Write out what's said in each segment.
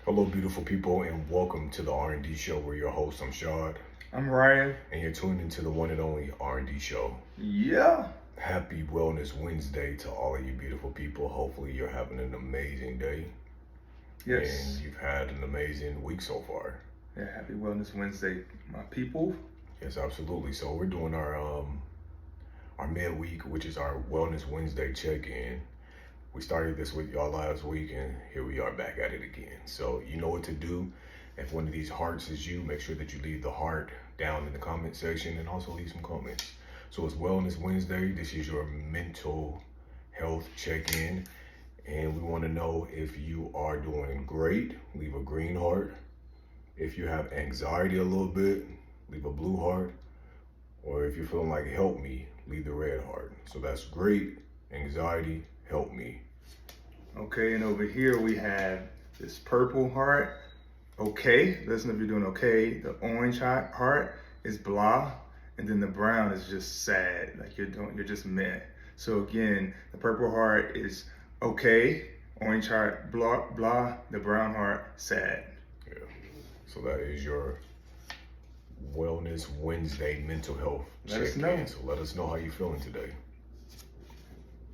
Hello, beautiful people, and welcome to the R&D show. We're your host. I'm Shad. I'm Ryan. And you're tuned into the one and only R&D show. Yeah. Happy Wellness Wednesday to all of you beautiful people. Hopefully you're having an amazing day. Yes. And you've had an amazing week so far. Yeah, happy Wellness Wednesday, my people. Yes, absolutely. So we're doing our midweek, which is our Wellness Wednesday check-in. We started this with y'all last week, and here we are back at it again. So you know what to do. If one of these hearts is you, make sure that you leave the heart down in the comment section and also leave some comments. So it's Wellness Wednesday. This is your mental health check-in. And we want to know if you are doing great, leave a green heart. If you have anxiety a little bit, leave a blue heart. Or if you're feeling like help me, leave the red heart. So that's great, anxiety, help me. Okay, and over here we have this purple heart. Okay, let us know if you're doing okay. The orange heart is blah, and then the brown is just sad, like you're just meh. So again, the purple heart is okay, orange heart blah blah, the brown heart sad. Yeah. So that is your Wellness Wednesday mental health Let us check-in. know. So let us know how you're feeling today.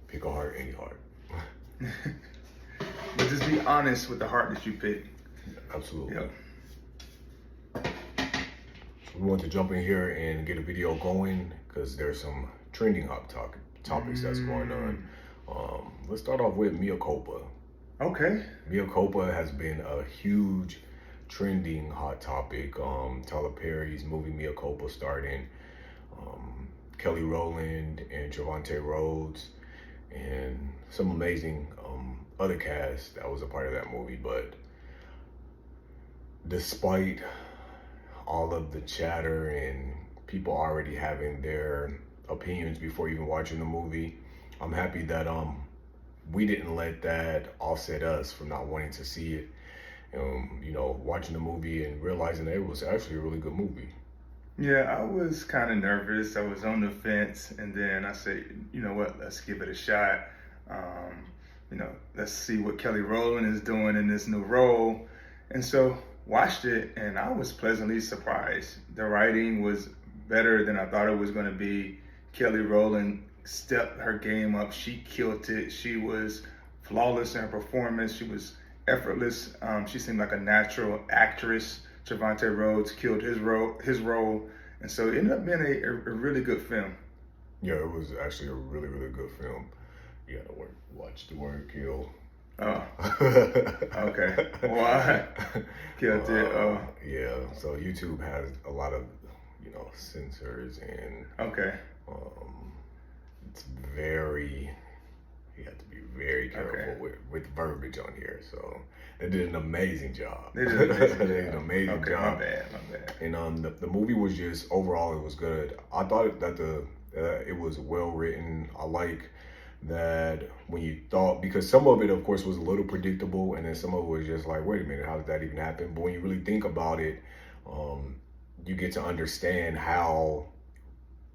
Pick a heart, any heart. But just be honest with the heart that you pick. Absolutely. Yep. We want to jump in here and get a video going because there's some trending hot topics that's going on. Let's start off with Meaculpa. Okay. Meaculpa has been a huge trending hot topic. Tyler Perry's movie Meaculpa starring Kellyrowland and Trevante Rhodes and some amazing other cast that was a part of that movie. But despite all of the chatter and people already having their opinions before even watching the movie, I'm happy that we didn't let that offset us from not wanting to see it. Watching the movie and realizing that it was actually a really good movie. Yeah, I was kind of nervous. I was on the fence, and then I said, you know what, let's give it a shot. Let's see what Kellyrowland is doing in this new role. And so watched it, and I was pleasantly surprised. The writing was better than I thought it was going to be. Kellyrowland stepped her game up. She killed it. She was flawless in her performance. She was effortless. She seemed like a natural actress. Trevante Rhodes killed his role, and so it ended up being a really good film. Yeah, it was actually a really, really good film. You gotta watch the word kill. Oh, okay. Why? Killed it. Oh, yeah. So YouTube has a lot of censors and okay. It's you have to be very careful with verbiage on here. So they did an amazing job. They did an amazing okay, job. My bad. And the movie was just overall it was good. I thought that it was well written. I like that when you thought, because some of it of course was a little predictable, and then some of it was just like, wait a minute, how did that even happen? But when you really think about it, you get to understand how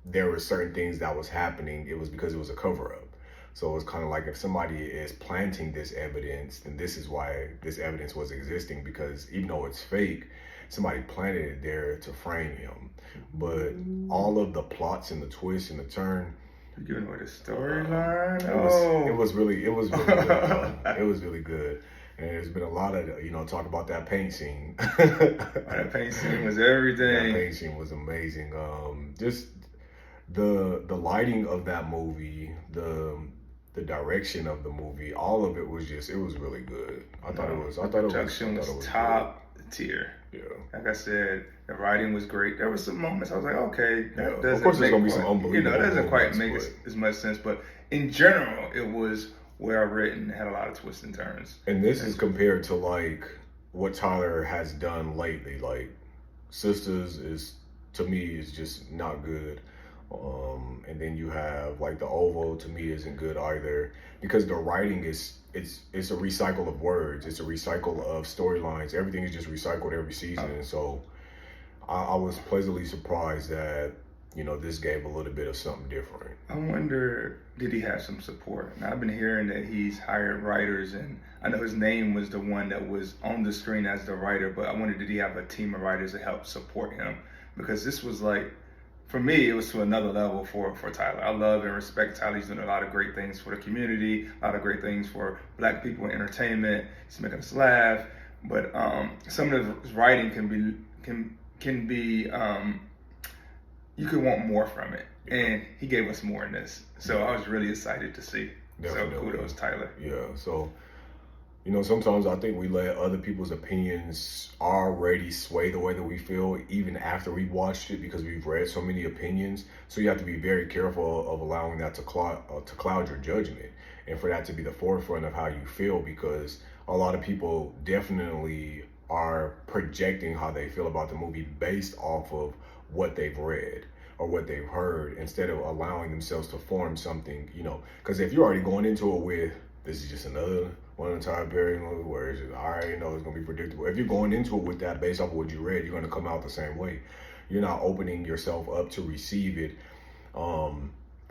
there were certain things that was happening. It was because it was a cover-up. So it's kind of like if somebody is planting this evidence, then this is why this evidence was existing, because even though it's fake, somebody planted it there to frame him. But all of the plots and the twists and the turn, You're giving away the storyline. It was really good. It was really good. And there's been a lot of talk about that paint scene. That paint scene was everything. That paint scene was amazing. Just the lighting of that movie, the direction of the movie, all of it was really good. I thought it was top tier. Yeah. Like I said, the writing was great. There were some moments I was like, okay, that doesn't of course there's gonna be quite, some unbelievable. It doesn't quite make moments, as much sense, but in general, it was well written. It had a lot of twists and turns. And this is compared to like what Tyler has done lately. Like Sisters is, to me, is just not good. And then you have like The Oval, to me isn't good either, because the writing it's a recycle of words, it's a recycle of storylines. Everything is just recycled every season. And so I was pleasantly surprised that this gave a little bit of something different. I wonder, did he have some support? Now, I've been hearing that he's hired writers, and I know his name was the one that was on the screen as the writer, but I wonder, did he have a team of writers to help support him? Because this was like, for me, it was to another level for Tyler. I love and respect Tyler. He's doing a lot of great things for the community, a lot of great things for Black people in entertainment. He's making us laugh, but some of his writing can be you could want more from it, and he gave us more in this. So I was really excited to see. Definitely. So kudos, Tyler. Yeah. So, sometimes I think we let other people's opinions already sway the way that we feel, even after we watched it, because we've read so many opinions. So you have to be very careful of allowing that to cloud your judgment, and for that to be the forefront of how you feel, because a lot of people definitely are projecting how they feel about the movie based off of what they've read or what they've heard, instead of allowing themselves to form something, because if you're already going into it with, this is just another one of the Tyler Perry movies where it's just, I already know it's going to be predictable. If you're going into it with that based off of what you read, you're going to come out the same way. You're not opening yourself up to receive it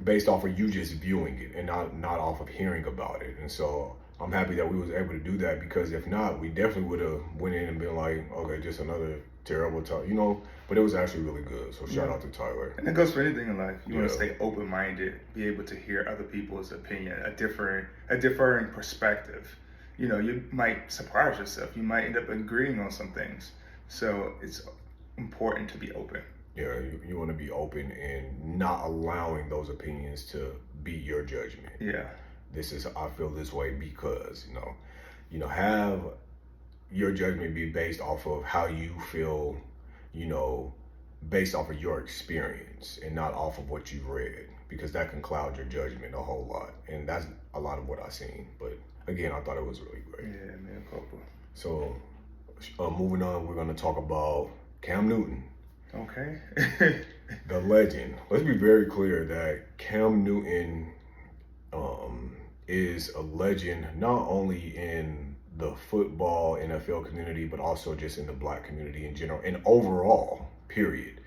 based off of you just viewing it and not off of hearing about it. And so I'm happy that we was able to do that, because if not, we definitely would have went in and been like, okay, just another terrible time, but it was actually really good. So shout out to Tyler. And it goes for anything in life. You want to stay open-minded, be able to hear other people's opinion, a differing perspective. You might surprise yourself. You might end up agreeing on some things. So it's important to be open. Yeah, you want to be open and not allowing those opinions to be your judgment. Yeah. I feel this way because, have your judgment be based off of how you feel, based off of your experience and not off of what you've read, because that can cloud your judgment a whole lot. And that's a lot of what I've seen. But again, I thought it was really great. Yeah, Meaculpa. So moving on, we're going to talk about Camnewton. Okay. The legend. Let's be very clear that Camnewton is a legend, not only in the football NFL community, but also just in the Black community in general and overall, period,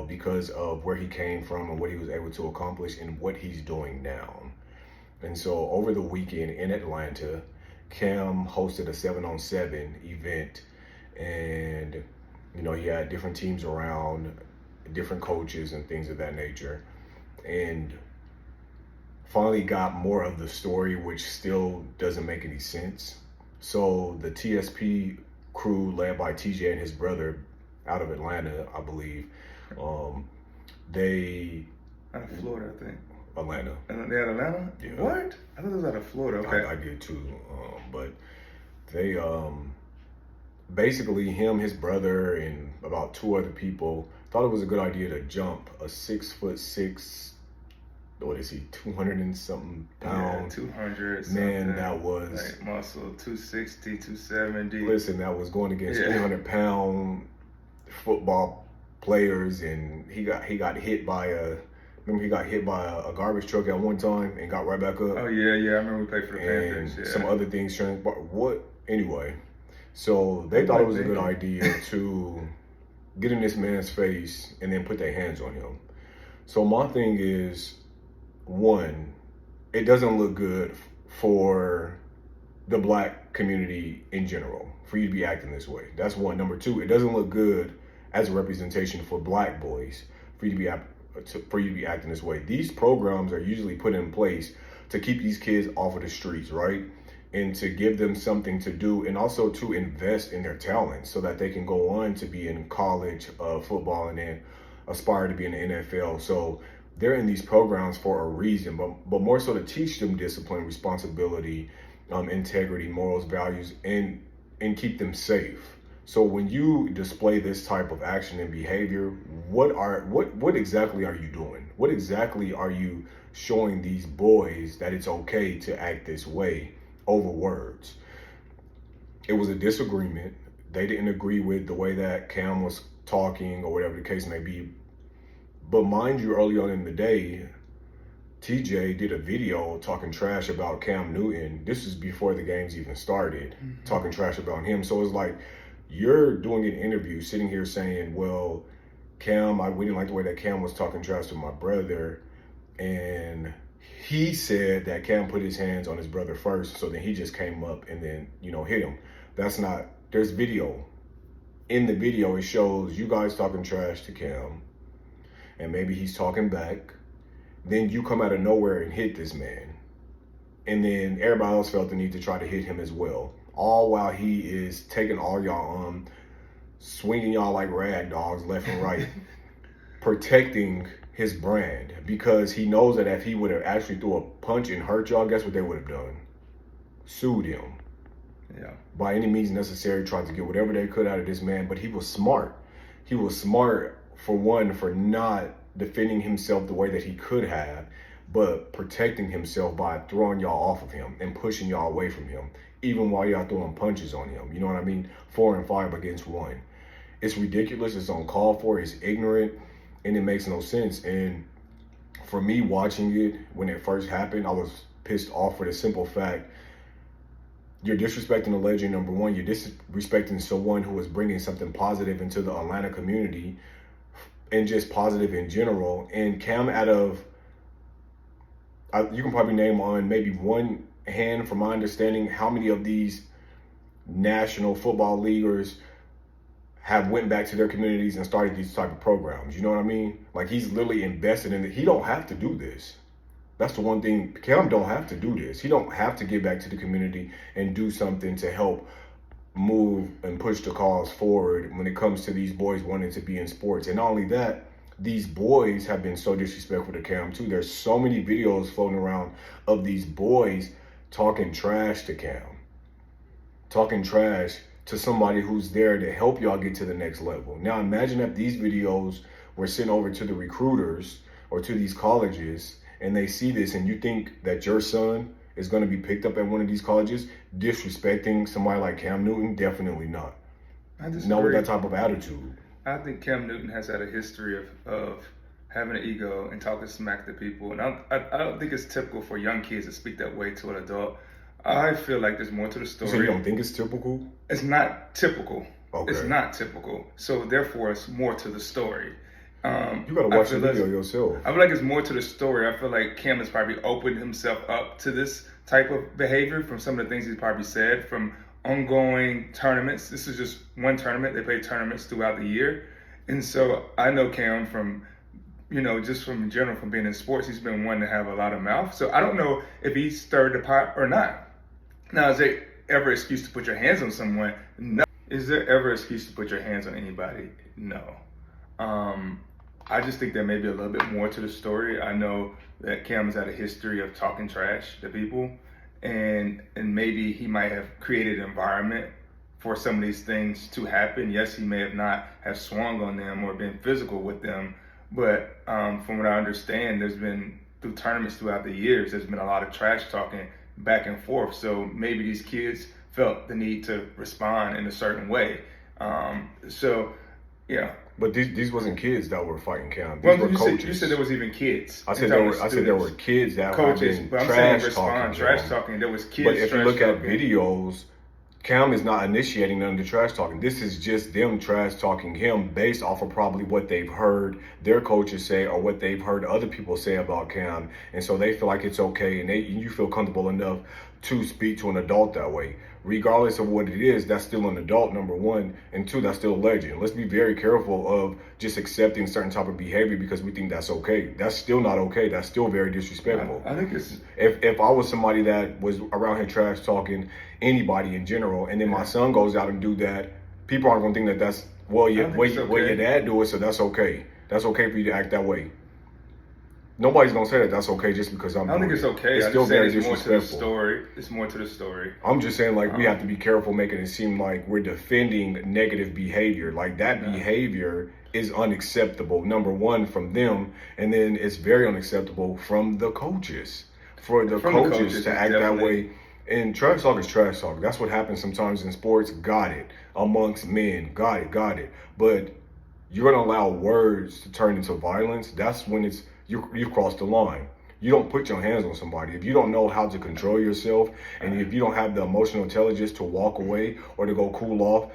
because of where he came from and what he was able to accomplish and what he's doing now. And so over the weekend in Atlanta, Cam hosted a 7-on-7 event, and he had different teams around, different coaches and things of that nature, and finally got more of the story, which still doesn't make any sense. So the TSP crew, led by TJ and his brother out of Atlanta, I believe, they... Out of Florida, I think. Atlanta. And they had Atlanta? Yeah. What? I thought it was out of Florida. Okay. I did too. But they, basically him, his brother, and about 2 other people thought it was a good idea to jump a 6'6", what is he, 200 and something pounds? Yeah, 200 Man, that was... like muscle, 260, 270. Listen, that was going against 300-pound football players, and he got hit by a garbage truck at one time and got right back up. Oh, yeah, I remember we played for the Panthers. And some other things. Anyway, so they thought it was a good idea to get in this man's face and then put their hands on him. So my thing is, one, it doesn't look good for the Black community in general for you to be acting this way. That's one. Number two, it doesn't look good as a representation for Black boys for you to be acting this way. These programs are usually put in place to keep these kids off of the streets, right? And to give them something to do, and also to invest in their talent so that they can go on to be in college football and then aspire to be in the NFL. So they're in these programs for a reason, but more so to teach them discipline, responsibility, integrity, morals, values, and keep them safe. So when you display this type of action and behavior, what exactly are you doing? What exactly are you showing these boys that it's okay to act this way over words? It was a disagreement. They didn't agree with the way that Cam was talking or whatever the case may be. But mind you, early on in the day, TJ did a video talking trash about Camnewton. This is before the games even started, talking trash about him. So it's like, you're doing an interview sitting here saying, well, we didn't like the way that Cam was talking trash to my brother, and he said that Cam put his hands on his brother first, so then he just came up and then, hit him. That's not, there's video. In the video, it shows you guys talking trash to Cam, and maybe he's talking back. Then you come out of nowhere and hit this man. And then everybody else felt the need to try to hit him as well. All while he is taking all y'all, swinging y'all like rag dogs left and right, protecting his brand, because he knows that if he would have actually threw a punch and hurt y'all, guess what they would have done? Sued him. Yeah. By any means necessary, tried to get whatever they could out of this man. But he was smart. He was smart, for one, for not defending himself the way that he could have, but protecting himself by throwing y'all off of him and pushing y'all away from him, even while y'all throwing punches on him. You know what I mean? 4 and 5 against 1. It's ridiculous. It's uncalled for. It's ignorant, and it makes no sense. And for me, watching it when it first happened, I was pissed off for the simple fact you're disrespecting a legend, number one. You're disrespecting someone who is bringing something positive into the Atlanta community and just positive in general. And Cam, you can probably name on maybe one hand, from my understanding, how many of these national football leaguers have went back to their communities and started these type of programs. You know what I mean? Like, he's literally invested in it. He don't have to do this. That's the one thing. Cam don't have to do this. He don't have to get back to the community and do something to help move and push the cause forward when it comes to these boys wanting to be in sports. And not only that, these boys have been so disrespectful to Cam too. There's so many videos floating around of these boys talking trash to Cam, talking trash to somebody who's there to help y'all get to the next level. Now imagine if these videos were sent over to the recruiters or to these colleges, and they see this, and you think that your son is going to be picked up at one of these colleges disrespecting somebody like Camnewton? Definitely not. I disagree. Not with that type of attitude. I think Camnewton has had a history of having an ego and talking smack to people, and I don't think it's typical for young kids to speak that way to an adult. I feel like there's more to the story. So you don't think it's typical? It's not typical. Okay. It's not typical. So therefore, it's more to the story. You gotta watch the video yourself. I feel like it's more to the story. I feel like Cam has probably opened himself up to this type of behavior from some of the things he's probably said, from ongoing tournaments. This is just one tournament. They play tournaments throughout the year. And so I know Cam from, just from in general, from being in sports, he's been one to have a lot of mouth. So I don't know if he stirred the pot or not. Now, is there ever an excuse to put your hands on someone? No. Is there ever an excuse to put your hands on anybody? No. I just think there may be a little bit more to the story. I know that Cam has had a history of talking trash to people, and maybe he might have created an environment for some of these things to happen. Yes, he may have not have swung on them or been physical with them, but from what I understand, there's been, through tournaments throughout the years, there's been a lot of trash talking back and forth. So maybe these kids felt the need to respond in a certain way. Yeah. But these wasn't kids that were fighting Cam. These well, were coaches. You said there was even kids. I said there were kids that coaches, were but I'm trash saying talking. Trash talking. There was kids. But if you look talking. at videos, Cam is not initiating none of the trash talking. This is just them trash talking him based off of probably what they've heard their coaches say or what they've heard other people say about Cam, and so they feel like it's okay, and you feel comfortable enough to speak to an adult that way. Regardless of what it is, that's still an adult, number one, and two, that's still a legend. Let's be very careful of just accepting certain type of behavior because we think that's okay. That's still not okay. That's still very disrespectful. I think it's... If I was somebody that was around here trash talking anybody in general, and then my son goes out and do that, people aren't gonna think that that's, well, your dad do it, so that's okay. That's okay for you to act that way. Nobody's gonna say that that's okay just because I'm. I don't think it's okay. It's still very disrespectful. It's more to the story. I'm just saying, like, we have to be careful making it seem like we're defending negative behavior. Like, that behavior is unacceptable. Number one, from them, and then it's very unacceptable from the coaches. For the coaches to act that way. And trash talk is trash talk. That's what happens sometimes in sports. Got it. Amongst men. Got it. But you're gonna allow words to turn into violence. That's when it's you've crossed the line. You don't put your hands on somebody. If you don't know how to control yourself, and if you don't have the emotional intelligence to walk away or to go cool off,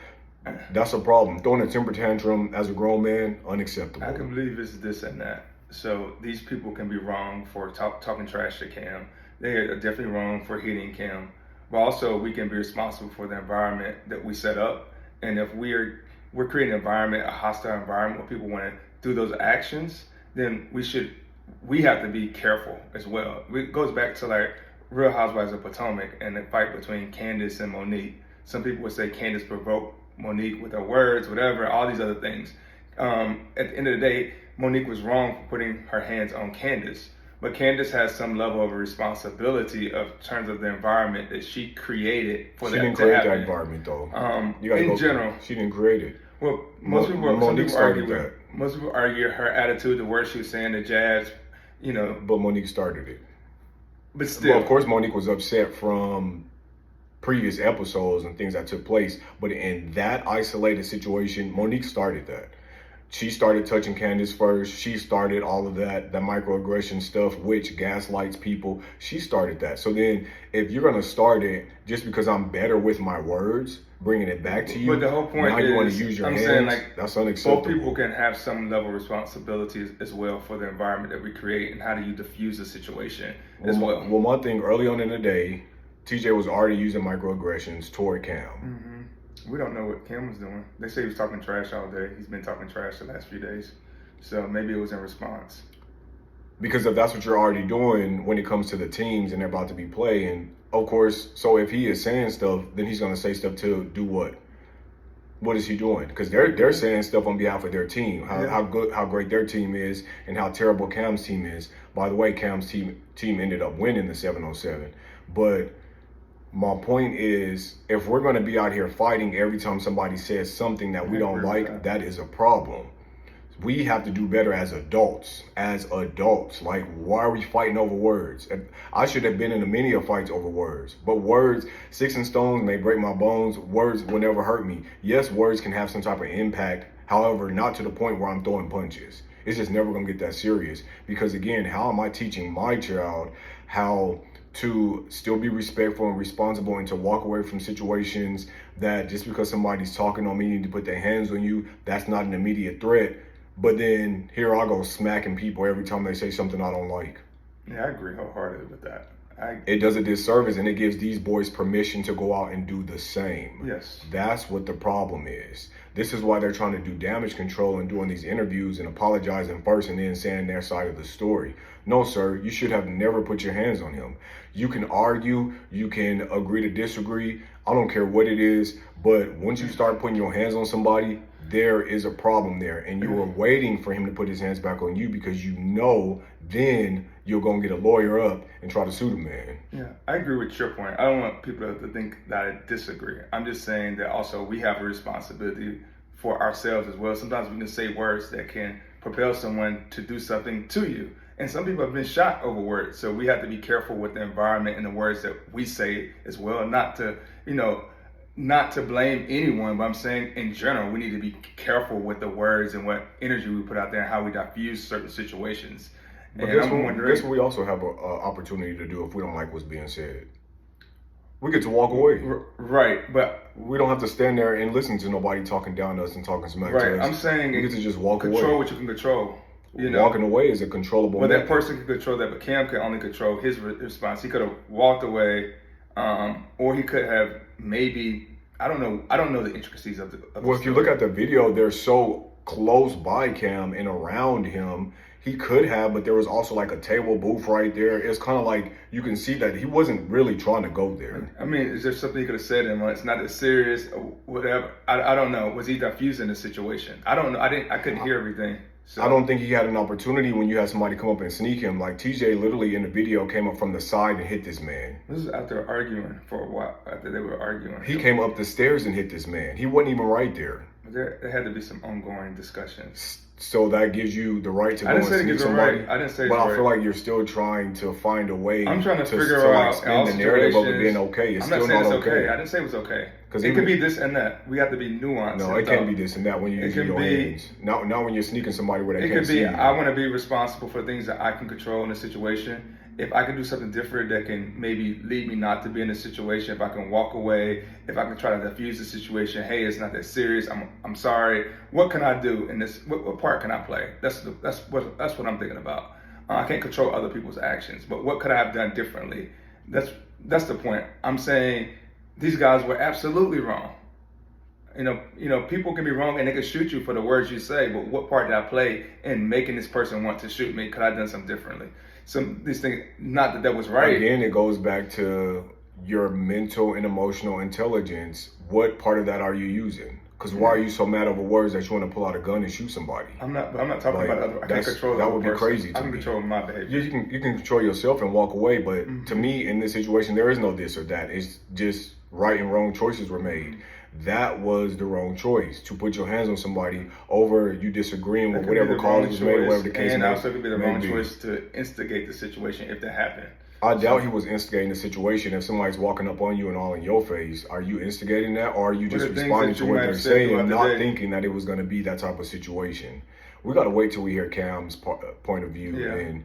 That's a problem. Throwing a temper tantrum as a grown man, unacceptable. I can believe it's this and that. So these people can be wrong for talking trash to Cam. They are definitely wrong for hitting Cam. But also we can be responsible for the environment that we set up. And if we're creating an environment, a hostile environment where people want to do those actions, then we have to be careful as well. It goes back to like Real Housewives of Potomac and the fight between Candace and Monique. Some people would say Candace provoked Monique with her words, whatever, all these other things. At the end of the day, Monique was wrong for putting her hands on Candace. But Candace has some level of responsibility of terms of the environment that she created for that to happen. She didn't create that environment, though. In general. She didn't create it. Well, most people argue her attitude, the words she was saying, the jabs, you know. But Monique started it. But still. Well, of course, Monique was upset from previous episodes and things that took place. But in that isolated situation, Monique started that. She started touching Candace first. She started all of that microaggression stuff, which gaslights people. She started that. So then if you're going to start it just because I'm better with my words, bringing it back to you, but the whole point now is, you want to use your hands, saying, like, that's unacceptable. Both people can have some level of responsibility as well for the environment that we create and how do you diffuse the situation as well. Well, one thing early on in the day, TJ was already using microaggressions toward Cam. Mm-hmm. We don't know what Cam was doing. They say he was talking trash all day. He's been talking trash the last few days. So maybe it was in response. Because if that's what you're already doing when it comes to the teams and they're about to be playing, of course, so if he is saying stuff, then he's going to say stuff to do what? What is he doing? Because they're saying stuff on behalf of their team, how great their team is and how terrible Cam's team is. By the way, Cam's team ended up winning the 7-on-7. But my point is, if we're going to be out here fighting every time somebody says something that we don't like, that is a problem. We have to do better as adults. Like, why are we fighting over words? I should have been in many fights over words. But words, sticks and stones may break my bones. Words will never hurt me. Yes, words can have some type of impact. However, not to the point where I'm throwing punches. It's just never going to get that serious. Because again, how am I teaching my child how to still be respectful and responsible and to walk away from situations that just because somebody's talking on me, need to put their hands on you, that's not an immediate threat. But then here I go smacking people every time they say something I don't like. Yeah, I agree wholeheartedly with that. It does a disservice and it gives these boys permission to go out and do the same. Yes. That's what the problem is. This is why they're trying to do damage control and doing these interviews and apologizing first and then saying their side of the story. No, sir, you should have never put your hands on him. You can argue, you can agree to disagree. I don't care what it is, but once you start putting your hands on somebody, there is a problem there. And you were waiting for him to put his hands back on you because you know then you're going to get a lawyer up and try to sue the man. Yeah, I agree with your point. I don't want people to think that I disagree. I'm just saying that also we have a responsibility for ourselves as well. Sometimes we can say words that can propel someone to do something to you. And some people have been shot over words. So we have to be careful with the environment and the words that we say as well. Not to blame anyone, but I'm saying in general, we need to be careful with the words and what energy we put out there and how we diffuse certain situations. But guess what we also have an opportunity to do if we don't like what's being said? We get to walk away. Right, but we don't have to stand there and listen to nobody talking down to us and talking smack to us. Right, I'm saying we get to just walk away. Control what you can control. Walking away is a controllable method. That person can control that, but Cam can only control his response. He could have walked away, or he could have maybe, I don't know the intricacies of the Well, if you look at the video, they're so close by Cam and around him. He could have, but there was also like a table booth right there. It's kind of like you can see that he wasn't really trying to go there. I mean, is there something he could have said and it's not that serious or whatever? I don't know. Was he diffusing the situation? I don't know. I couldn't hear everything. So. I don't think he had an opportunity when you had somebody come up and sneak him. Like TJ literally in the video came up from the side and hit this man. This is after arguing for a while, after they were arguing. He came up the stairs and hit this man. He wasn't even right there. There had to be some ongoing discussions. So that gives you the right to go and sneak somebody. Right. I didn't say. But I feel like you're still trying to find a way. I'm trying to figure out spin the narrative of it being okay. It's still not okay. I didn't say it was okay. Because it could be this and that. We have to be nuanced. No, it can't be this and that when you're using your hands. Not when you're sneaking somebody where they can't see you. I want to be responsible for things that I can control in a situation. if I can do something different that can maybe lead me not to be in a situation, if I can walk away, if I can try to diffuse the situation, hey, it's not that serious. I'm sorry. What can I do in this? What part can I play? That's what I'm thinking about. I can't control other people's actions, but what could I have done differently? That's the point. I'm saying these guys were absolutely wrong. People can be wrong and they can shoot you for the words you say, but what part did I play in making this person want to shoot me? Could I have done something differently? These things, not that was right. Again, it goes back to your mental and emotional intelligence. What part of that are you using? Because why are you so mad over words that you want to pull out a gun and shoot somebody? I'm not talking about other. I can't control that. Would be crazy. I can control my behavior. You can control yourself and walk away, but to me, in this situation, there is no this or that. It's just right and wrong choices were made. That was the wrong choice, to put your hands on somebody over you disagreeing with whatever cause was made, whatever the case may be. And also it could be the wrong choice to instigate the situation if that happened. I doubt he was instigating the situation. If somebody's walking up on you and all in your face, are you instigating that, or are you just responding to what they're saying and not thinking that it was going to be that type of situation? We got to wait till we hear Cam's point of view and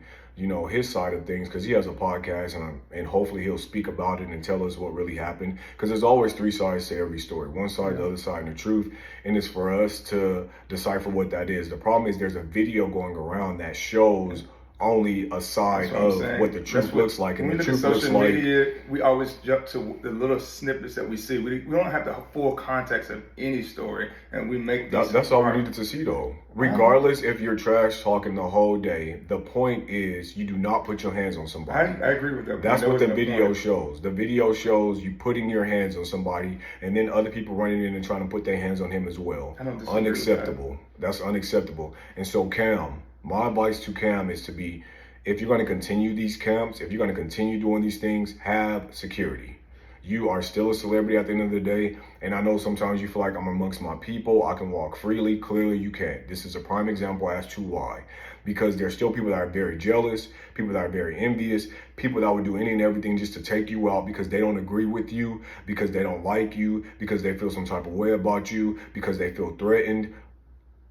his side of things, because he has a podcast and hopefully he'll speak about it and tell us what really happened, because there's always three sides to every story, one side, the other side, and the truth, and it's for us to decipher what that is. The problem is there's a video going around that shows only a side of what the truth looks like, and the truth looks like. When we look at social media, we always jump to the little snippets that we see. We don't have the full context of any story, and we make these. That's all we needed to see, though. Regardless if you're trash talking the whole day, the point is you do not put your hands on somebody. I agree with that. That's what the video shows. The video shows you putting your hands on somebody, and then other people running in and trying to put their hands on him as well. Unacceptable. That's unacceptable. And so, Cam, my advice to Cam is to be, if you're going to continue these camps, if you're going to continue doing these things, have security. You are still a celebrity at the end of the day. And I know sometimes you feel like I'm amongst my people, I can walk freely. Clearly you can't. This is a prime example as to why. Because there's still people that are very jealous, people that are very envious, people that would do any and everything just to take you out because they don't agree with you, because they don't like you, because they feel some type of way about you, because they feel threatened.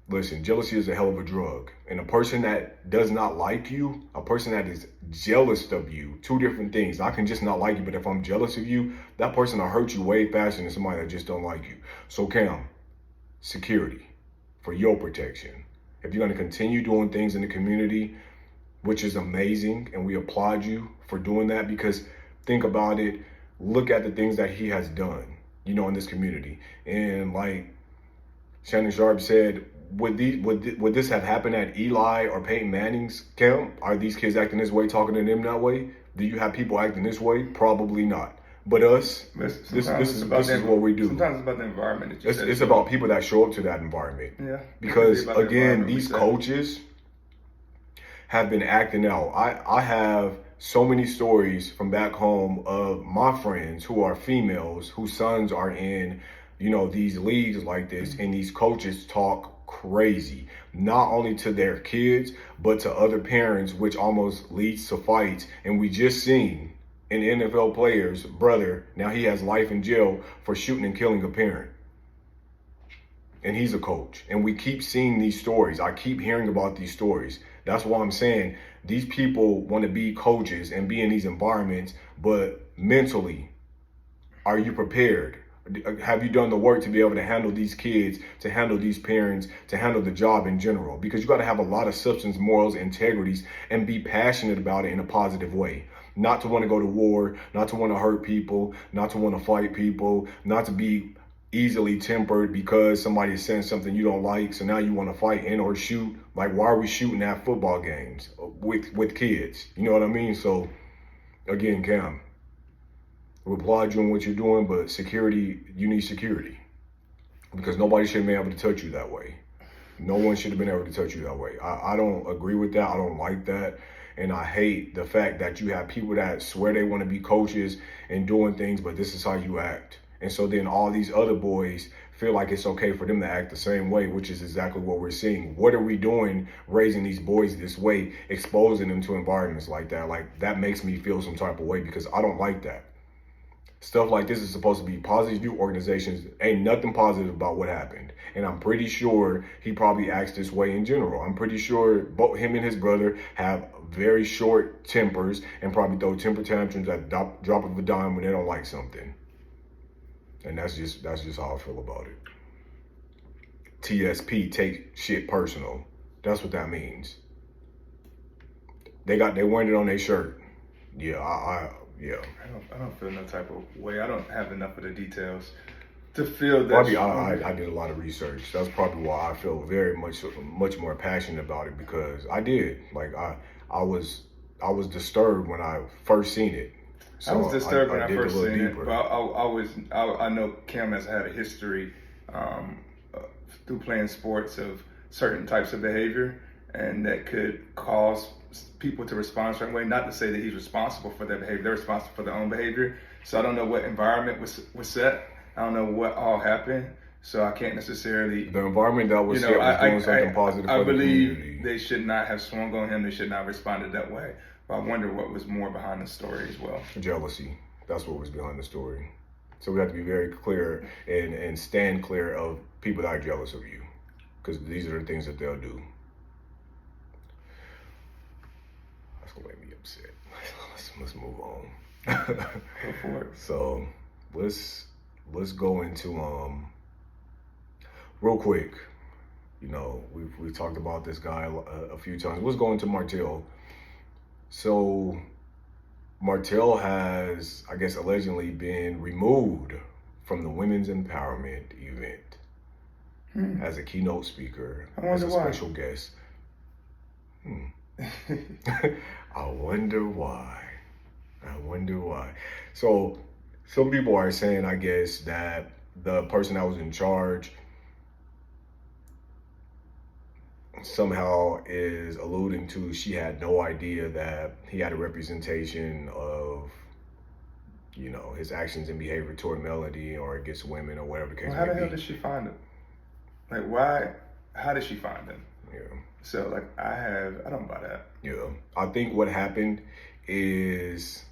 Listen, jealousy is a hell of a drug. And a person that does not like you, a person that is jealous of you, two different things. I can just not like you, but if I'm jealous of you, that person will hurt you way faster than somebody that just don't like you. So Cam, security for your protection. If you're going to continue doing things in the community, which is amazing, and we applaud you for doing that, because think about it, look at the things that he has done, in this community. And like Shannon Sharp said, would this have happened at Eli or Peyton Manning's camp? Are these kids acting this way, talking to them that way? Do you have people acting this way? Probably not. But us, this is what we do. Sometimes it's about the environment. It's about people that show up to that environment. Yeah. Because again, these coaches have been acting out. I have so many stories from back home of my friends who are females, whose sons are in, these leagues like this, and these coaches talk crazy, not only to their kids, but to other parents, which almost leads to fights. And we just seen an NFL player's brother, now he has life in jail for shooting and killing a parent. And he's a coach. And we keep seeing these stories. I keep hearing about these stories. That's why I'm saying these people want to be coaches and be in these environments, but mentally, are you prepared? Have you done the work to be able to handle these kids, to handle these parents, to handle the job in general? Because you got to have a lot of substance, morals, integrities, and be passionate about it in a positive way. Not to want to go to war, not to want to hurt people, not to want to fight people, not to be easily tempered because somebody is saying something you don't like, so now you want to fight and or shoot. Like, why are we shooting at football games with kids? You know what I mean? So, again, Cam, we applaud you on what you're doing, but security, you need security. Because nobody should have been able to touch you that way. No one should have been able to touch you that way. I don't agree with that. I don't like that. And I hate the fact that you have people that swear they want to be coaches and doing things, but this is how you act. And so then all these other boys feel like it's okay for them to act the same way, which is exactly what we're seeing. What are we doing raising these boys this way, exposing them to environments like that? Like, that makes me feel some type of way, because I don't like that. Stuff like this is supposed to be positive view organizations. Ain't nothing positive about what happened. And I'm pretty sure he probably acts this way in general. I'm pretty sure both him and his brother have very short tempers and probably throw temper tantrums at the drop of a dime when they don't like something. And that's just how I feel about it. TSP, take shit personal. That's what that means. They wearing it on their shirt. Yeah, yeah. I don't feel no type of way. I don't have enough of the details to feel that. Probably I did a lot of research. That's probably why I feel very much more passionate about it, because I did. Like I was disturbed when I first seen it. So I was disturbed when I first seen it. deeper. But I know Cam has had a history through playing sports of certain types of behavior, and that could cause people to respond a certain way. Not to say that he's responsible for their behavior; they're responsible for their own behavior. So I don't know what environment was set. I don't know what all happened. So I can't necessarily. The environment that was set was doing something positive for the community. I believe they should not have swung on him. They should not have responded that way. But I wonder what was more behind the story as well. Jealousy. That's what was behind the story. So we have to be very clear and stand clear of people that are jealous of you, because these are the things that they'll do. That's gonna make me upset. Let's move on. Go for it. So let's go into real quick. You know, we've talked about this guy a few times. Let's go into Martel. So Martel has, I guess, allegedly been removed from the Women's Empowerment event as a keynote speaker, as a special guest. I wonder why. So some people are saying, I guess, that the person that was in charge somehow is alluding to she had no idea that he had a representation of, you know, his actions and behavior toward Melody or against women or whatever the case may be. How the hell did she find him? Like, why? How did she find him? Yeah. So, like, I don't buy that. Yeah. I think what happened is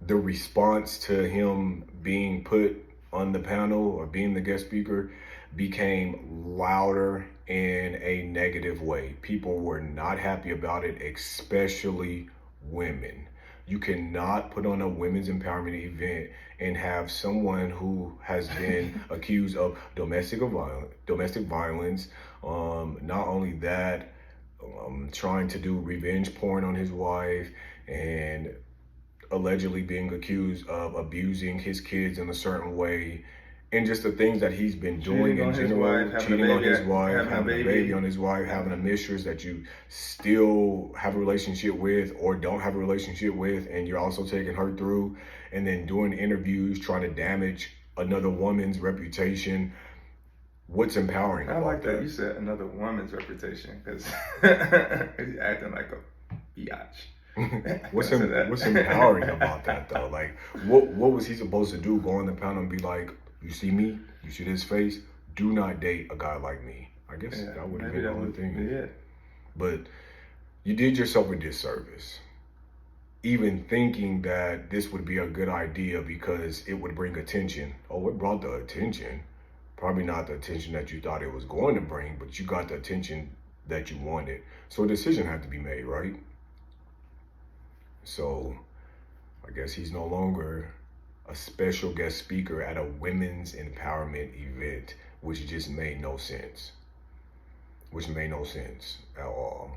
the response to him being put on the panel or being the guest speaker became louder in a negative way. People were not happy about it, especially women. You cannot put on a women's empowerment event and have someone who has been accused of domestic violence. Not only that, trying to do revenge porn on his wife and allegedly being accused of abusing his kids in a certain way. And just the things that he's been doing in general, cheating on his wife, having a baby on his wife, having a mistress that you still have a relationship with or don't have a relationship with, and you're also taking her through, and then doing interviews, trying to damage another woman's reputation. What's empowering about that? I like that you said another woman's reputation, because he's acting like a biatch. What's empowering about that, though? Like, what was he supposed to do? Go on the panel and be like, you see me? You see this face? Do not date a guy like me. I guess that would have been the only thing. Yeah. But you did yourself a disservice. Even thinking that this would be a good idea because it would bring attention. Oh, it brought the attention. Probably not the attention that you thought it was going to bring, but you got the attention that you wanted. So a decision had to be made, right? So I guess he's no longer a special guest speaker at a women's empowerment event, which just made no sense. Which made no sense at all.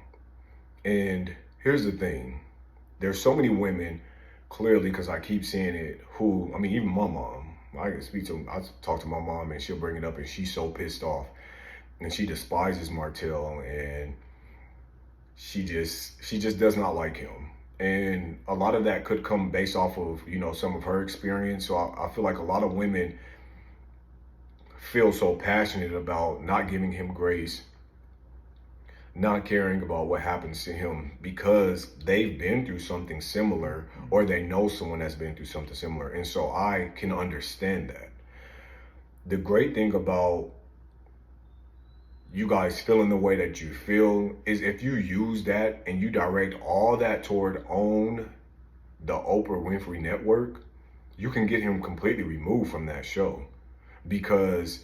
And here's the thing. There's so many women, clearly, because I keep seeing it, who, I mean, even my mom, I talk to my mom and she'll bring it up and she's so pissed off. And she despises Martel and she just does not like him. And a lot of that could come based off of, you know, some of her experience. So I feel like a lot of women feel so passionate about not giving him grace, not caring about what happens to him because they've been through something similar or they know someone that's been through something similar. And so I can understand that. The great thing about you guys feeling the way that you feel is if you use that and you direct all that toward own the Oprah Winfrey Network, you can get him completely removed from that show. Because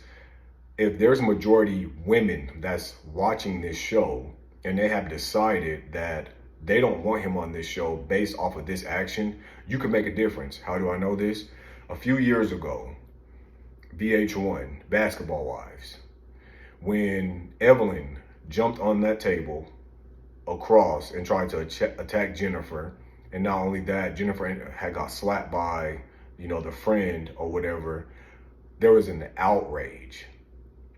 if there's majority women that's watching this show and they have decided that they don't want him on this show based off of this action, you can make a difference. How do I know this? A few years ago, VH1, Basketball Wives, when Evelyn jumped on that table across and tried to attack Jennifer, and not only that, Jennifer had got slapped by, the friend or whatever, there was an outrage.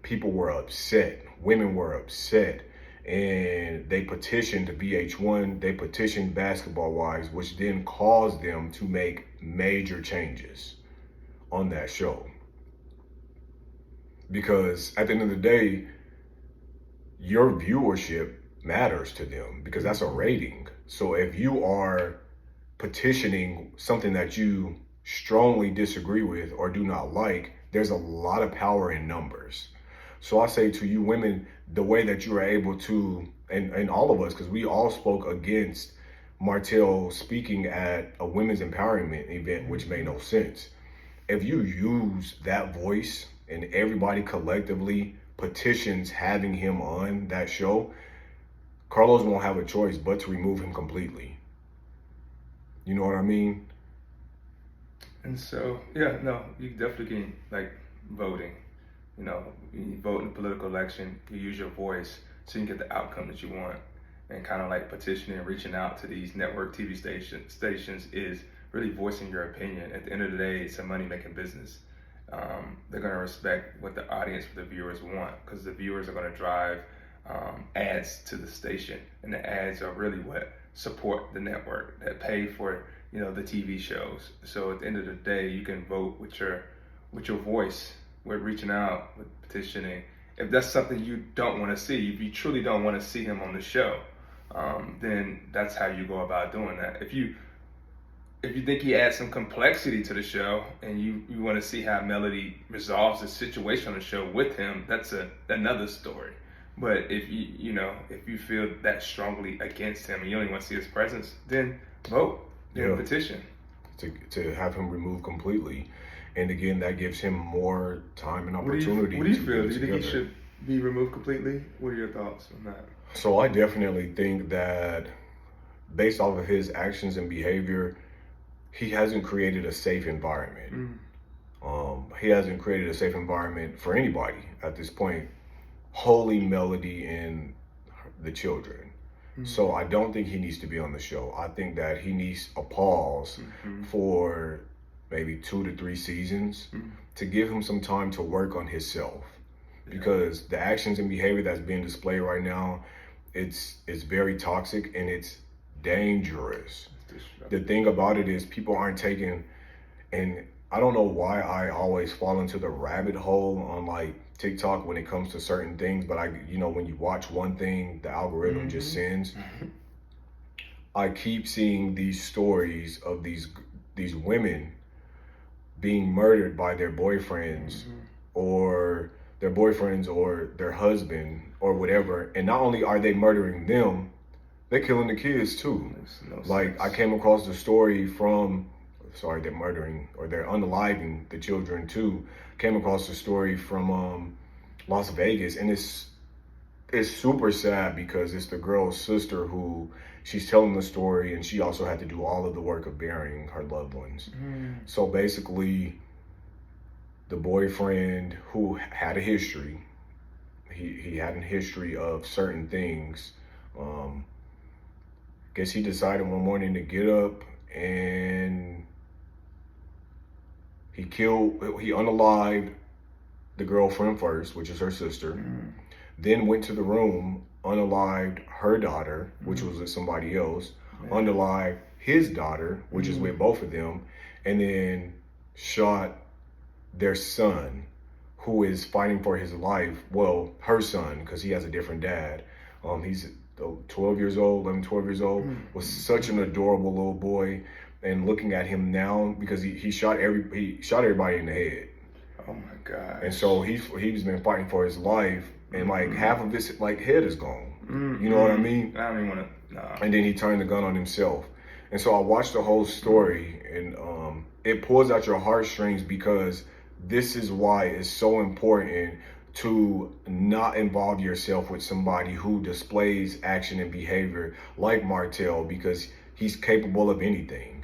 People were upset. Women were upset. And they petitioned VH1, they petitioned Basketball Wives, which then caused them to make major changes on that show. Because at the end of the day, your viewership matters to them because that's a rating. So if you are petitioning something that you strongly disagree with or do not like, there's a lot of power in numbers. So I say to you women, the way that you are able to, and all of us, because we all spoke against Martel speaking at a women's empowerment event, which made no sense. If you use that voice and everybody collectively petitions having him on that show, Carlos won't have a choice but to remove him completely. You know what I mean? And so, yeah, no, you definitely can, like, voting. You vote in a political election, you use your voice so you can get the outcome that you want. And kind of like petitioning and reaching out to these network TV stations is really voicing your opinion. At the end of the day, it's a money-making business. They're going to respect what the audience, what the viewers want, because the viewers are going to drive ads to the station. And the ads are really what support the network, that pay for, the TV shows. So at the end of the day, you can vote with your voice. We're reaching out, with petitioning. If that's something you don't want to see, if you truly don't want to see him on the show, then that's how you go about doing that. If you think he adds some complexity to the show and you want to see how Melody resolves the situation on the show with him, that's another story. But if you feel that strongly against him and you only want to see his presence, then vote, petition. To have him removed completely. And again, that gives him more time and opportunity. What do you feel? Do you think he should be removed completely? What are your thoughts on that? So I definitely think that based off of his actions and behavior, he hasn't created a safe environment. He hasn't created a safe environment for anybody at this point. Holy Melody and the children. So I don't think he needs to be on the show. I think that he needs a pause for maybe 2 to 3 seasons to give him some time to work on himself. Because the actions and behavior that's being displayed right now, it's very toxic and it's dangerous. The thing about it is people aren't taking, and I don't know why I always fall into the rabbit hole on like TikTok when it comes to certain things, but when you watch one thing, the algorithm just sends. I keep seeing these stories of these women being murdered by their boyfriends or their husband or whatever. And not only are they murdering them, they're killing the kids too. I came across the story they're murdering or they're unaliving the children too. Came across the story from Las Vegas, and it's super sad because it's the girl's sister who she's telling the story, and she also had to do all of the work of burying her loved ones. So basically, the boyfriend who had a history, he had a history of certain things. Guess he decided one morning to get up and he unalived the girlfriend first, which is her sister, then went to the room, unalived her daughter, which was with somebody else, unalived his daughter, which is with both of them, and then shot their son, who is fighting for his life. Well, her son, because he has a different dad. He's 12 years old, was such an adorable little boy. And looking at him now, because he shot everybody in the head. Oh my God. And so he's been fighting for his life, and half of his head is gone. You know what I mean? I don't even want to. No. And then he turned the gun on himself. And so I watched the whole story, and it pulls out your heartstrings because this is why it's so important to not involve yourself with somebody who displays action and behavior like Martel, because he's capable of anything.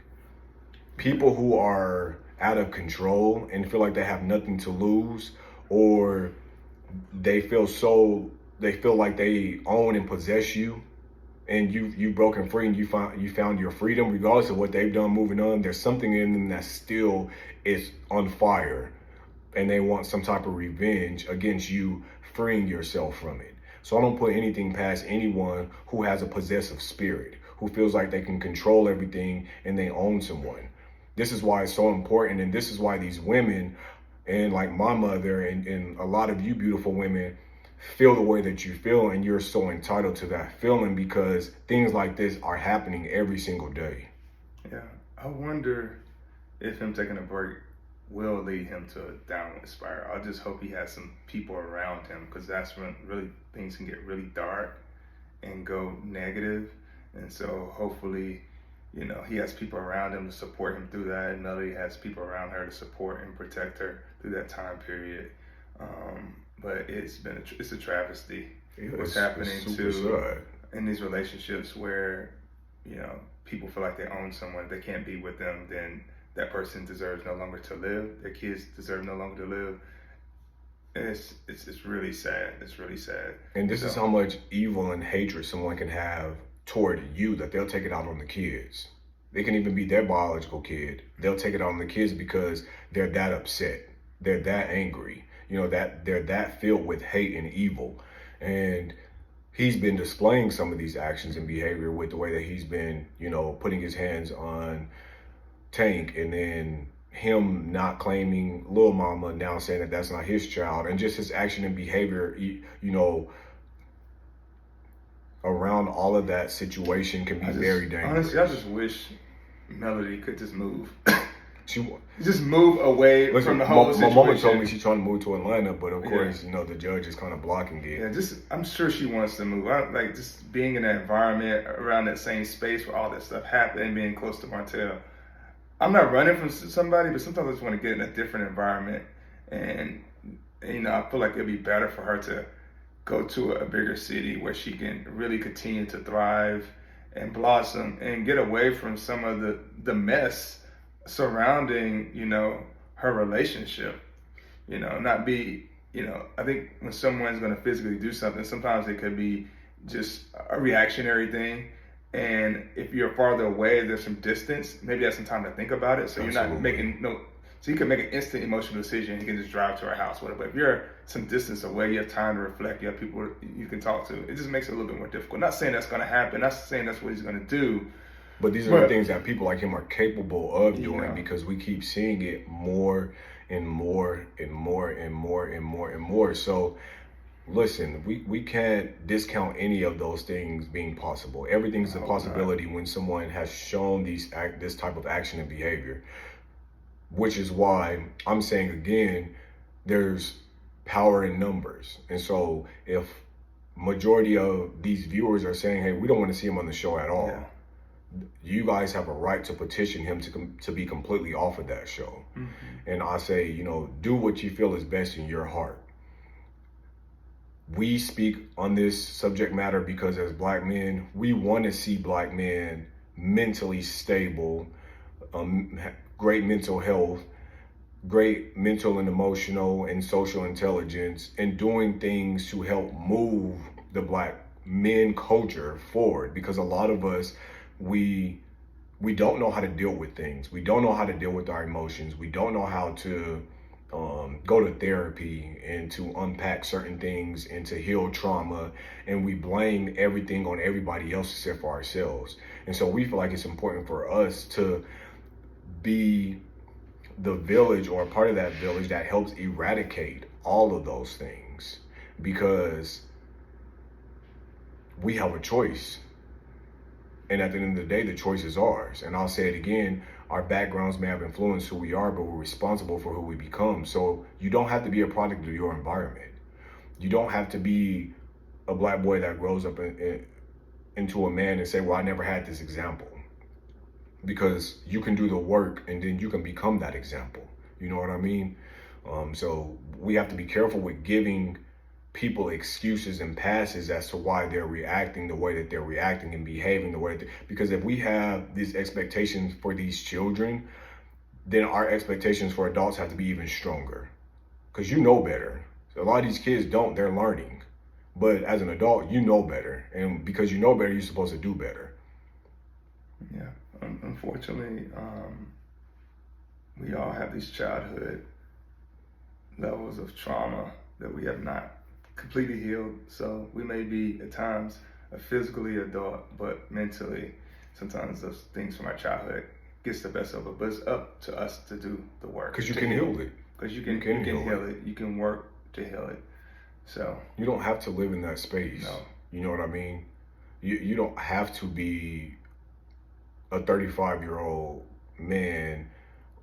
People who are out of control and feel like they have nothing to lose, or they feel like they own and possess you, and you've broken free and you found your freedom, regardless of what they've done moving on, there's something in them that still is on fire, and they want some type of revenge against you freeing yourself from it. So I don't put anything past anyone who has a possessive spirit, who feels like they can control everything and they own someone. This is why it's so important, and this is why these women, and like my mother and a lot of you beautiful women, feel the way that you feel, and you're so entitled to that feeling, because things like this are happening every single day. Yeah, I wonder if him taking a break will lead him to a downward spiral. I just hope he has some people around him, because that's when really things can get really dark and go negative. And so hopefully, he has people around him to support him through that. And Melody has people around her to support and protect her through that time period. But it's a travesty what's happening in these relationships where, people feel like they own someone. If they can't be with them, then that person deserves no longer to live. Their kids deserve no longer to live. And it's really sad. It's really sad. And this is how much evil and hatred someone can have toward you, that they'll take it out on the kids. They can even be their biological kid. They'll take it out on the kids because they're that upset. They're that angry. That they're that filled with hate and evil. And he's been displaying some of these actions and behavior with the way that he's been, putting his hands on Tank, and then him not claiming Lil Mama, now saying that that's not his child, and just his action and behavior, around all of that situation can be very dangerous. Honestly, I just wish Melody could just move. She just move away from the whole situation. My mama told me she's trying to move to Atlanta, but of course, the judge is kind of blocking it. Yeah, I'm sure she wants to move. Like just being in that environment, around that same space where all that stuff happened, being close to Martel. I'm not running from somebody, but sometimes I just want to get in a different environment, and I feel like it'd be better for her to go to a bigger city where she can really continue to thrive and blossom and get away from some of the mess surrounding, her relationship. Not be, I think when someone's going to physically do something, sometimes it could be just a reactionary thing. And if you're farther away, there's some distance, maybe that's some time to think about it. So Absolutely. You're not making so you can make an instant emotional decision. You can just drive to her house, whatever. But if you're some distance away, you have time to reflect, you have people you can talk to. It just makes it a little bit more difficult. Not saying that's going to happen. Not saying that's what he's going to do. But these are the things that people like him are capable of doing, because we keep seeing it more and more and more and more and more and more. So listen, we can't discount any of those things being possible. Everything's a possibility when someone has shown this type of action and behavior, which is why I'm saying again, there's power in numbers. And so if majority of these viewers are saying, hey, we don't want to see him on the show at all, you guys have a right to petition him to be completely off of that show. Mm-hmm. And I say, do what you feel is best in your heart. We speak on this subject matter because as Black men, we want to see Black men mentally stable, great mental health, great mental and emotional and social intelligence, and doing things to help move the Black men culture forward. Because a lot of us, we don't know how to deal with things. We don't know how to deal with our emotions. We don't know how to go to therapy and to unpack certain things and to heal trauma, and we blame everything on everybody else except for ourselves. And so we feel like it's important for us to be the village, or a part of that village, that helps eradicate all of those things, because we have a choice. And at the end of the day, the choice is ours. And I'll say it again, our backgrounds may have influenced who we are, but we're responsible for who we become. So you don't have to be a product of your environment. You don't have to be a Black boy that grows up into a man and say, well, I never had this example. Because you can do the work and then you can become that example. You know what I mean? So we have to be careful with giving people excuses and passes as to why they're reacting the way that they're reacting and behaving the way that because if we have these expectations for these children, then our expectations for adults have to be even stronger. Because you know better. So a lot of these kids don't, they're learning. But as an adult, you know better. And because you know better, you're supposed to do better. Yeah, unfortunately, we all have these childhood levels of trauma that we have not completely healed. So we may be at times a physically adult, but mentally, sometimes those things from our childhood gets the best of it. But it's up to us to do the work. Because you can heal it. Because you can heal it. You can work to heal it. So you don't have to live in that space. No. You know what I mean? You don't have to be a 35-year-old man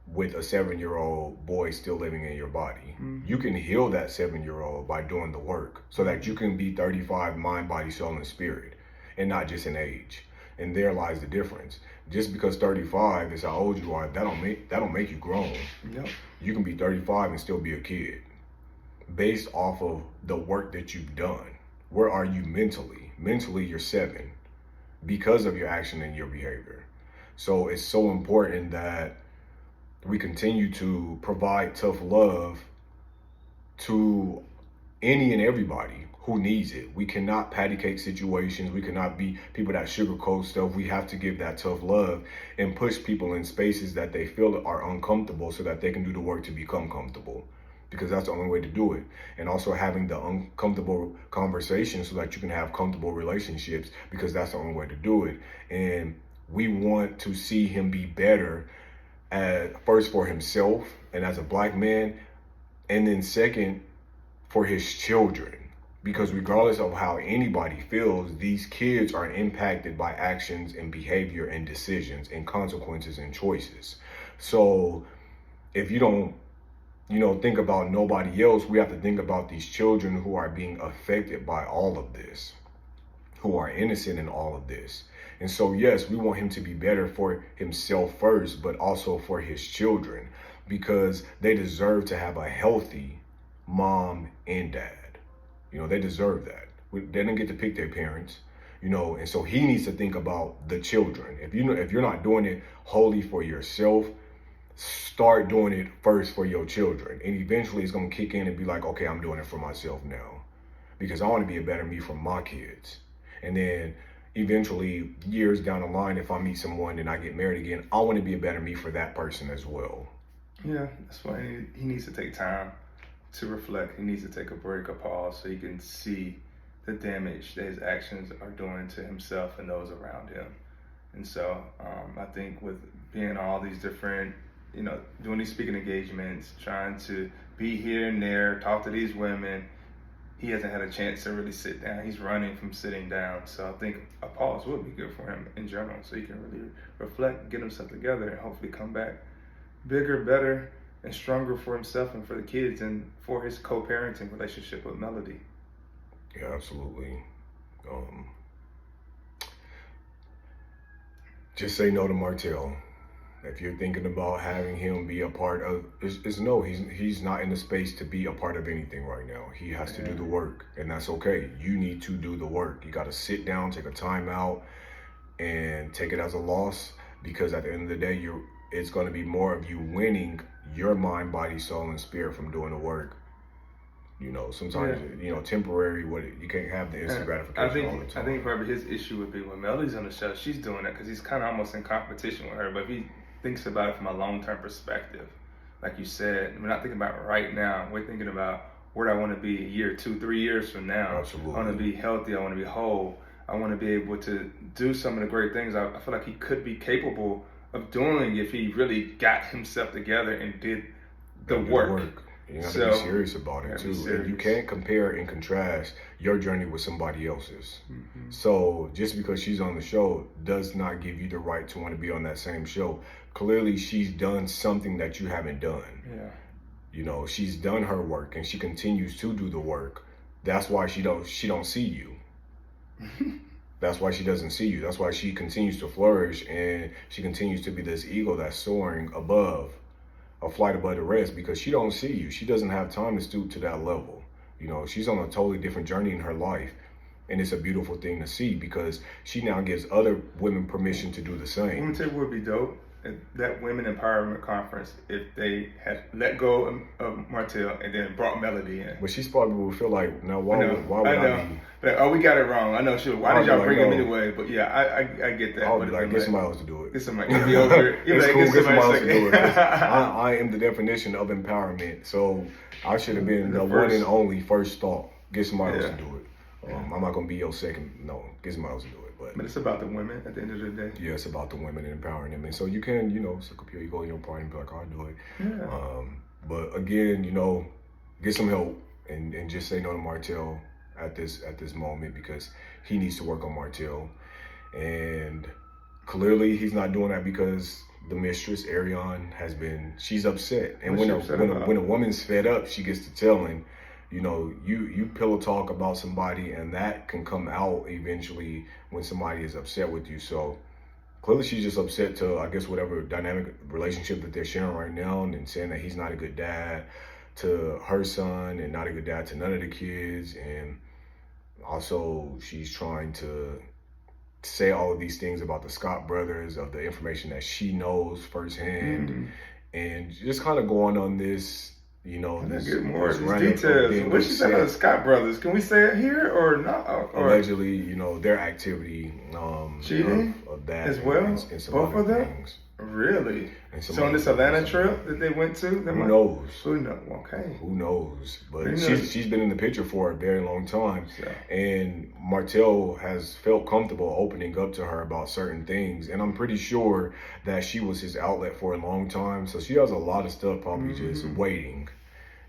with a 7-year-old boy still living in your body. Mm-hmm. You can heal that 7-year-old by doing the work so that you can be 35 mind, body, soul, and spirit, and not just in age. And there lies the difference. Just because 35 is how old you are, that don't make you grown. Yep. You can be 35 and still be a kid based off of the work that you've done. Where are you mentally? Mentally, you're 7 because of your action and your behavior. So it's so important that we continue to provide tough love to any and everybody who needs it. We cannot patty cake situations. We cannot be people that sugarcoat stuff. We have to give that tough love and push people in spaces that they feel are uncomfortable so that they can do the work to become comfortable, because that's the only way to do it. And also having the uncomfortable conversations so that you can have comfortable relationships, because that's the only way to do it. And we want to see him be better first for himself and as a black man, and then second for his children. Because regardless of how anybody feels, these kids are impacted by actions and behavior and decisions and consequences and choices. So if you don't, think about nobody else, we have to think about these children who are being affected by all of this, who are innocent in all of this. And so, yes, we want him to be better for himself first, but also for his children, because they deserve to have a healthy mom and dad. They deserve that. They didn't get to pick their parents, and so he needs to think about the children. If you're not doing it wholly for yourself, start doing it first for your children. And eventually it's going to kick in and be like, okay, I'm doing it for myself now, because I want to be a better me for my kids. And then eventually, years down the line, if I meet someone and I get married again, I want to be a better me for that person as well. Yeah, that's why he needs to take time to reflect. He needs to take a break, a pause, so he can see the damage that his actions are doing to himself and those around him. And so I think with being all these different, doing these speaking engagements, trying to be here and there, talk to these women, he hasn't had a chance to really sit down. He's running from sitting down. So I think a pause would be good for him in general, so he can really reflect, get himself together, and hopefully come back bigger, better, and stronger for himself and for the kids and for his co-parenting relationship with Melody. Yeah, absolutely. Just say no to Martel. If you're thinking about having him be a part of, it's no, he's not in the space to be a part of anything right now. He has to do the work, and that's okay. You need to do the work. You got to sit down, take a time out, and take it as a loss, because at the end of the day, it's going to be more of you winning your mind, body, soul, and spirit from doing the work. Sometimes, temporary, you can't have the instant gratification all the time. I think probably his issue would be when Melody's on the show, she's doing it because he's kind of almost in competition with her. But if he thinks about it from a long-term perspective, like you said, we're not thinking about right now. We're thinking about where do I want to be a year, 2, 3 years from now. Absolutely. I want to be healthy. I want to be whole. I want to be able to do some of the great things I feel like he could be capable of doing if he really got himself together and did the work. You have to be serious about it too. And you can't compare and contrast your journey with somebody else's. Mm-hmm. So just because she's on the show does not give you the right to want to be on that same show. Clearly, she's done something that you haven't done. Yeah. She's done her work and she continues to do the work. That's why she don't see you. That's why she doesn't see you. That's why she continues to flourish, and she continues to be this eagle that's soaring above a flight above the rest because she don't see you. She doesn't have time to stoop to that level. You know, she's on a totally different journey in her life. And it's a beautiful thing to see because she now gives other women permission to do the same. Let me tell you what would be dope. That Women Empowerment Conference, if they had let go of Martel and then brought Melody in. But she's probably would feel like, now why would I be? Like, oh, we got it wrong. I know, sure. Why did y'all bring him anyway? But yeah, I get that. I would be like, get somebody else to do it. Get somebody. It'd be over. It's cool, get somebody else to do it. I am the definition of empowerment. So I should have been the one and only first thought. Get somebody else to do it. I'm not going to be your second. No, get somebody else to do it. But it's about the women at the end of the day. Yeah, it's about the women and empowering them. And so you can, you know, suck up your ego in your pride and be like, I'll do it. Yeah. But again, you know, get some help and just say no to Martel at this moment because he needs to work on Martel. And clearly he's not doing that because the mistress, Ariane, she's upset. And when a woman's fed up, she gets to telling, you know, you pillow talk about somebody and that can come out eventually when somebody is upset with you. So clearly she's just upset to, I guess, whatever dynamic relationship that they're sharing right now and saying that he's not a good dad to her son and not a good dad to none of the kids. And also she's trying to say all of these things about the Scott brothers of the information that she knows firsthand and just kind of going on this, you know, get more of these details. What she said about the Scott brothers? Can we say it here or not? Or allegedly, you know, their activity cheating of that as well. And both of them. Things. Really? And so on this Atlanta trip that they went to, who knows? Who knows? Okay. Who knows? But she's been in the picture for a very long time, and Martel has felt comfortable opening up to her about certain things, and I'm pretty sure that she was his outlet for a long time. So she has a lot of stuff probably just waiting,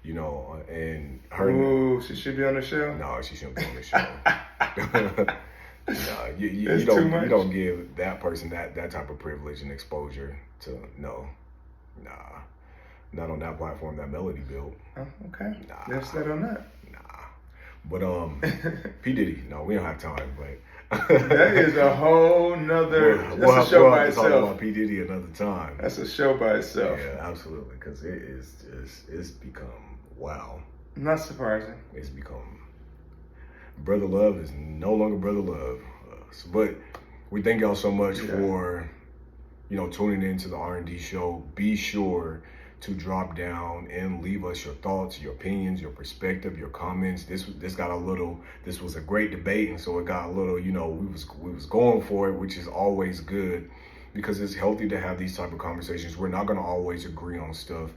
you know. And her. Ooh, she should be on the show. No, she shouldn't be on the show. Nah, you don't give that person that type of privilege and exposure to not on that platform that Melody built. Oh, okay. Let's set on that. But P Diddy, no, we don't have time. But that is a whole nother. That's a show by itself. Talk about P Diddy another time. That's a show by itself. Yeah, absolutely, because it's become wow. Not surprising. It's become. Brother Love is no longer Brother Love. But we thank y'all so much for, you know, tuning into the R&D show. Be sure to drop down and leave us your thoughts, your opinions, your perspective, your comments. This was a great debate, and so it got a little, you know, we was going for it, which is always good because it's healthy to have these type of conversations. We're not going to always agree on stuff,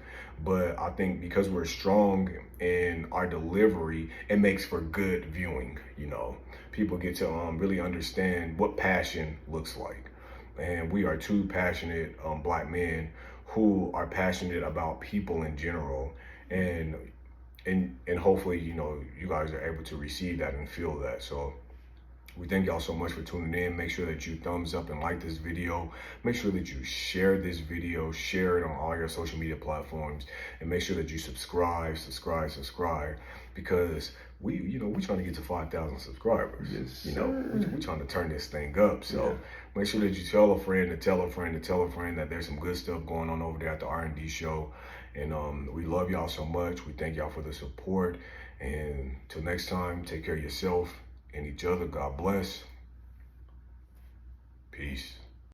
but I think because we're strong in our delivery, it makes for good viewing. You know, people get to really understand what passion looks like. And we are two passionate Black men who are passionate about people in general. And hopefully, you know, you guys are able to receive that and feel that. So we thank y'all so much for tuning in. Make sure that you thumbs up and like this video. Make sure that you share this video, share it on all your social media platforms, and make sure that you subscribe, because we trying to get to 5,000 subscribers. Yes, you know, we're trying to turn this thing up. So make sure that you tell a friend to tell a friend to tell a friend that there's some good stuff going on over there at the R&D show. And we love y'all so much. We thank y'all for the support. And till next time, take care of yourself and each other. God bless. Peace.